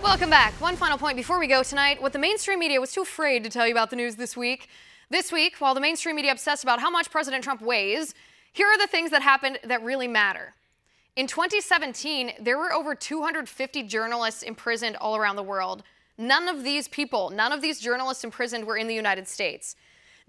Welcome back. One final point before we go tonight. What the mainstream media was too afraid to tell you about the news this week. This week, while the mainstream media obsessed about how much President Trump weighs, here are the things that happened that really matter. In 2017, there were over 250 journalists imprisoned all around the world. None of these journalists imprisoned were in the United States.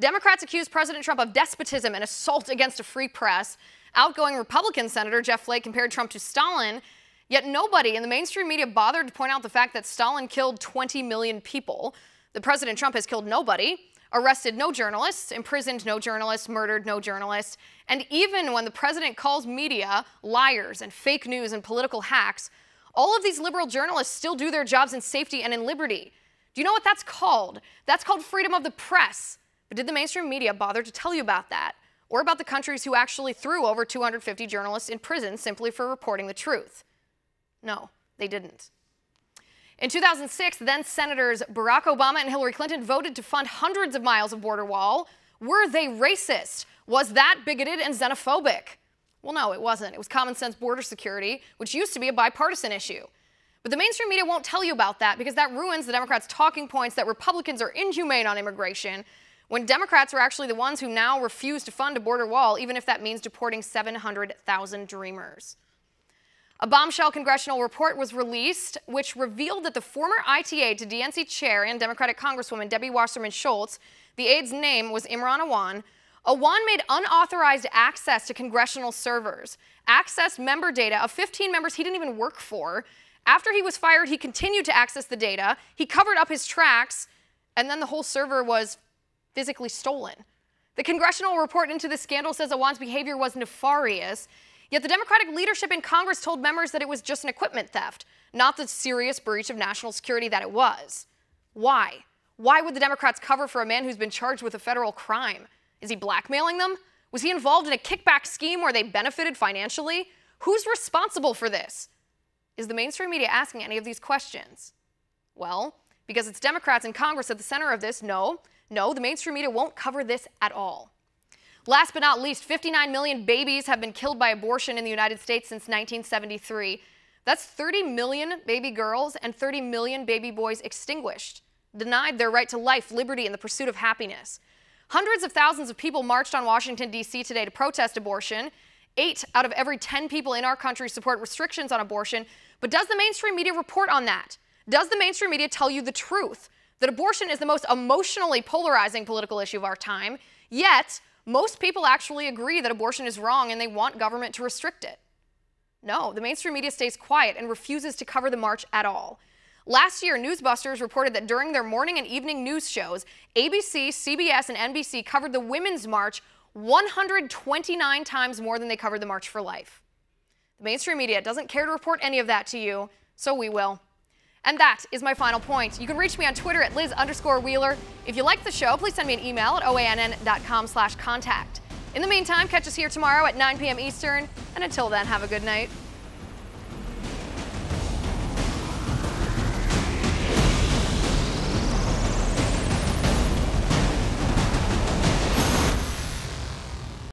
Democrats accused President Trump of despotism and assault against a free press. Outgoing Republican Senator Jeff Flake compared Trump to Stalin. Yet nobody in the mainstream media bothered to point out the fact that Stalin killed 20 million people. The President Trump has killed nobody, arrested no journalists, imprisoned no journalists, murdered no journalists. And even when the president calls media liars and fake news and political hacks, all of these liberal journalists still do their jobs in safety and in liberty. Do you know what that's called? That's called freedom of the press. But did the mainstream media bother to tell you about that? Or about the countries who actually threw over 250 journalists in prison simply for reporting the truth? No, they didn't. In 2006, then Senators Barack Obama and Hillary Clinton voted to fund hundreds of miles of border wall. Were they racist? Was that bigoted and xenophobic? Well, no, it wasn't. It was common sense border security, which used to be a bipartisan issue. But the mainstream media won't tell you about that because that ruins the Democrats' talking points that Republicans are inhumane on immigration, when Democrats are actually the ones who now refuse to fund a border wall, even if that means deporting 700,000 dreamers. A bombshell congressional report was released, which revealed that the former ITA to DNC chair and Democratic Congresswoman Debbie Wasserman Schultz, the aide's name was Imran Awan. Awan made unauthorized access to congressional servers, accessed member data of 15 members he didn't even work for. After he was fired, he continued to access the data. He covered up his tracks, and then the whole server was physically stolen. The congressional report into this scandal says Awan's behavior was nefarious. Yet the Democratic leadership in Congress told members that it was just an equipment theft, not the serious breach of national security that it was. Why? Why would the Democrats cover for a man who's been charged with a federal crime? Is he blackmailing them? Was he involved in a kickback scheme where they benefited financially? Who's responsible for this? Is the mainstream media asking any of these questions? Well, because it's Democrats in Congress at the center of this, no, the mainstream media won't cover this at all. Last but not least, 59 million babies have been killed by abortion in the United States since 1973. That's 30 million baby girls and 30 million baby boys extinguished, denied their right to life, liberty, and the pursuit of happiness. Hundreds of thousands of people marched on Washington, D.C. today to protest abortion. 8 out of every 10 people in our country support restrictions on abortion. But does the mainstream media report on that? Does the mainstream media tell you the truth? That abortion is the most emotionally polarizing political issue of our time, yet most people actually agree that abortion is wrong and they want government to restrict it. No, the mainstream media stays quiet and refuses to cover the march at all. Last year, Newsbusters reported that during their morning and evening news shows, ABC, CBS, and NBC covered the Women's March 129 times more than they covered the March for Life. The mainstream media doesn't care to report any of that to you, so we will. And that is my final point. You can reach me on Twitter at Liz_Wheeler. If you like the show, please send me an email at oann.com/contact. In the meantime, catch us here tomorrow at 9 p.m. Eastern. And until then, have a good night.